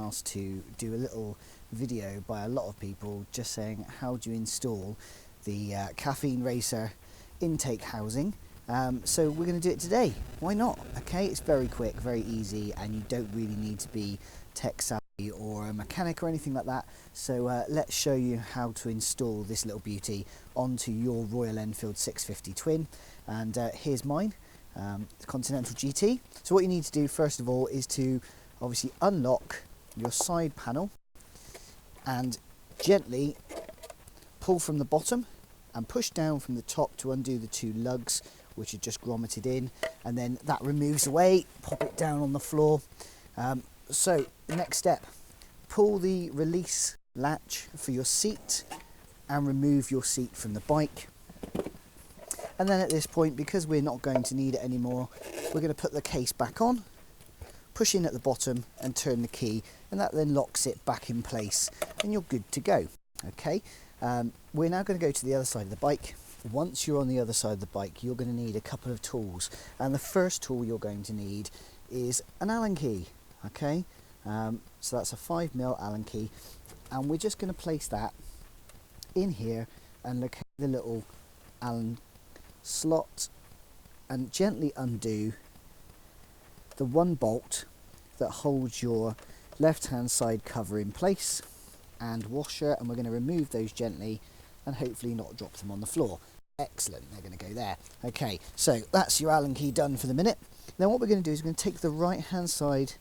asked to do a little video by a lot of people just saying how do you install the Caffeine Racer intake housing. So we're going to do it today. Why not? Okay, it's very quick, very easy, and you don't really need to be tech savvy or a mechanic or anything like that. So let's show you how to install this little beauty onto your Royal Enfield 650 Twin. And here's mine, the Continental GT. So what you need to do first of all is to obviously unlock your side panel and gently pull from the bottom and push down from the top to undo the two lugs which are just grommeted in, and then that removes away. Pop it down on the floor. So the next step, pull the release latch for your seat and remove your seat from the bike. And then at this point, because we're not going to need it anymore, we're going to put the case back on, push in at the bottom and turn the key, and that then locks it back in place and you're good to go. Okay, we're now going to go to the other side of the bike. Once you're on the other side of the bike, you're going to need a couple of tools, and the first tool you're going to need is an Allen key. Okay, so that's a 5mm Allen key, and we're just going to place that in here and look at the little Allen slot and gently undo the one bolt that holds your left hand side cover in place and washer, and we're going to remove those gently and hopefully not drop them on the floor. Excellent, they're going to go there. Okay, so that's your Allen key done for the minute. Then what we're going to do is we're going to take the right hand side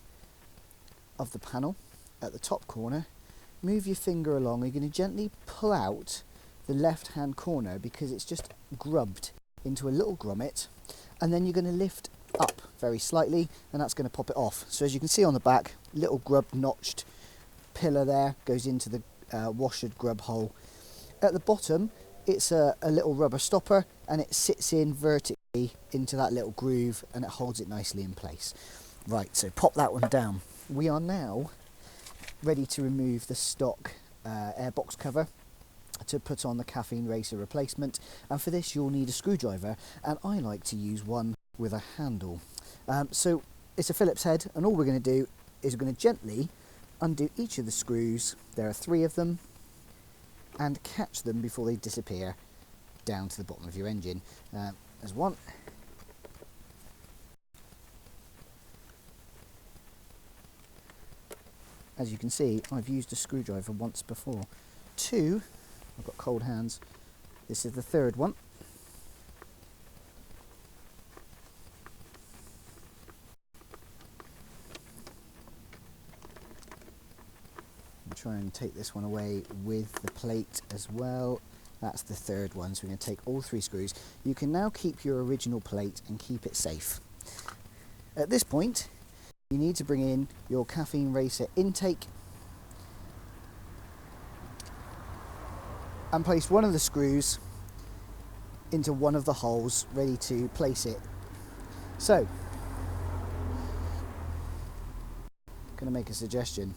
of the panel at the top corner, move your finger along, you're going to gently pull out the left hand corner because it's just grubbed into a little grommet, and then you're going to lift up very slightly and that's going to pop it off. So as you can see on the back, little grub notched pillar there goes into the washered grub hole. At the bottom it's a little rubber stopper and it sits in vertically into that little groove and it holds it nicely in place. Right, so pop that one down. We are now ready to remove the stock airbox cover to put on the Caffeine Racer replacement, and for this you'll need a screwdriver, and I like to use one with a handle. So it's a Phillips head, and all we're going to do is we're going to gently undo each of the screws, there are 3 of them, and catch them before they disappear down to the bottom of your engine. There's one. As you can see, I've used a screwdriver once before. 2, I've got cold hands. This is the 3rd one. I'll try and take this one away with the plate as well. That's the 3rd one, so we're going to take all 3 screws. You can now keep your original plate and keep it safe. At this point, you need to bring in your Caffeine Racer intake and place one of the screws into one of the holes, ready to place it. So, I'm going to make a suggestion.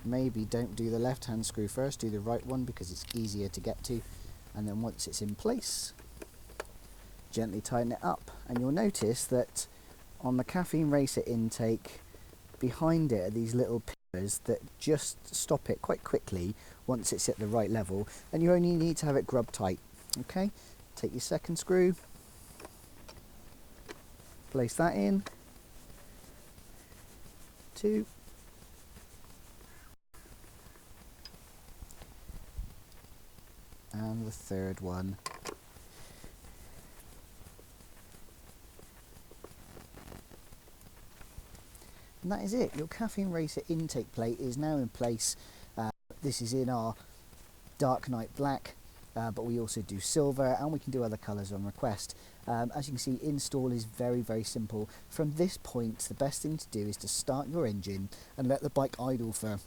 Maybe don't do the left hand screw first, do the right one because it's easier to get to, and then once it's in place, gently tighten it up, and you'll notice that on the Caffeine Racer intake, behind it are these little pillars that just stop it quite quickly once it's at the right level, and you only need to have it grub tight. Okay, take your 2nd screw, place that in, 2, and the 3rd one. And that is it. Your Caffeine Racer intake plate is now in place. This is in our dark night black, but we also do silver, and we can do other colours on request. As you can see, install is very, very simple. From this point, the best thing to do is to start your engine and let the bike idle for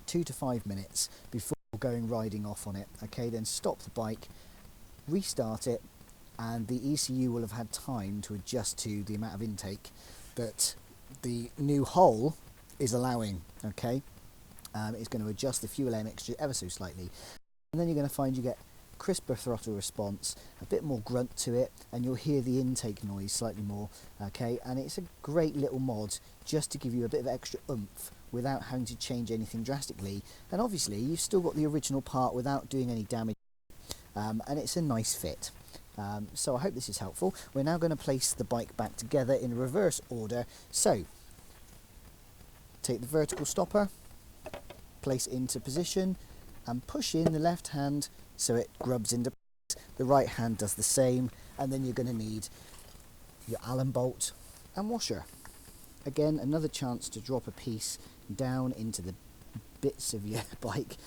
2 to 5 minutes before going riding off on it. Okay, then stop the bike, restart it, and the ECU will have had time to adjust to the amount of intake that the new hole is allowing. Okay, it's going to adjust the fuel air mixture ever so slightly, and then you're going to find you get crisper throttle response, a bit more grunt to it, and you'll hear the intake noise slightly more. Okay, and it's a great little mod just to give you a bit of extra oomph without having to change anything drastically, and obviously you've still got the original part without doing any damage, and it's a nice fit. So I hope this is helpful. We're now going to place the bike back together in reverse order. So take the vertical stopper, place it into position, and push in the left hand so it grubs into place. The right hand does the same, and then you're going to need your Allen bolt and washer. Again, another chance to drop a piece down into the bits of your bike,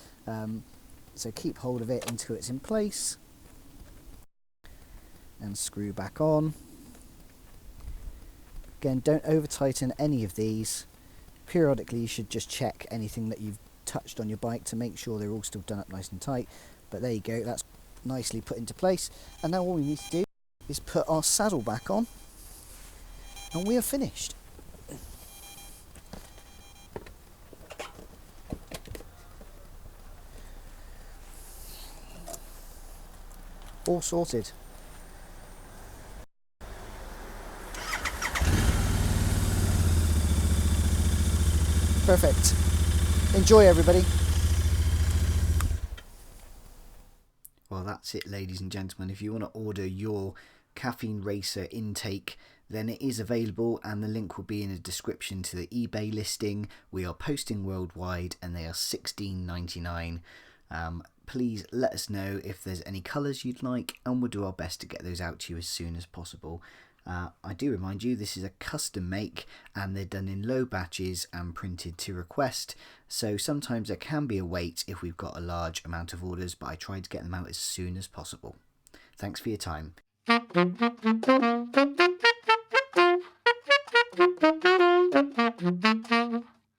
so keep hold of it until it's in place and screw back on. Again, don't over tighten any of these. Periodically you should just check anything that you've touched on your bike to make sure they're all still done up nice and tight. But there you go, that's nicely put into place, and now all we need to do is put our saddle back on and we are finished. All sorted. Perfect. Enjoy, everybody. Well, that's it, ladies and gentlemen. If you want to order your Caffeine Racer intake, then it is available, and the link will be in the description to the eBay listing. We are posting worldwide and they are $16.99. Please let us know if there's any colours you'd like, and we'll do our best to get those out to you as soon as possible. I do remind you, this is a custom make and they're done in low batches and printed to request, so sometimes there can be a wait if we've got a large amount of orders, but I try to get them out as soon as possible. Thanks for your time.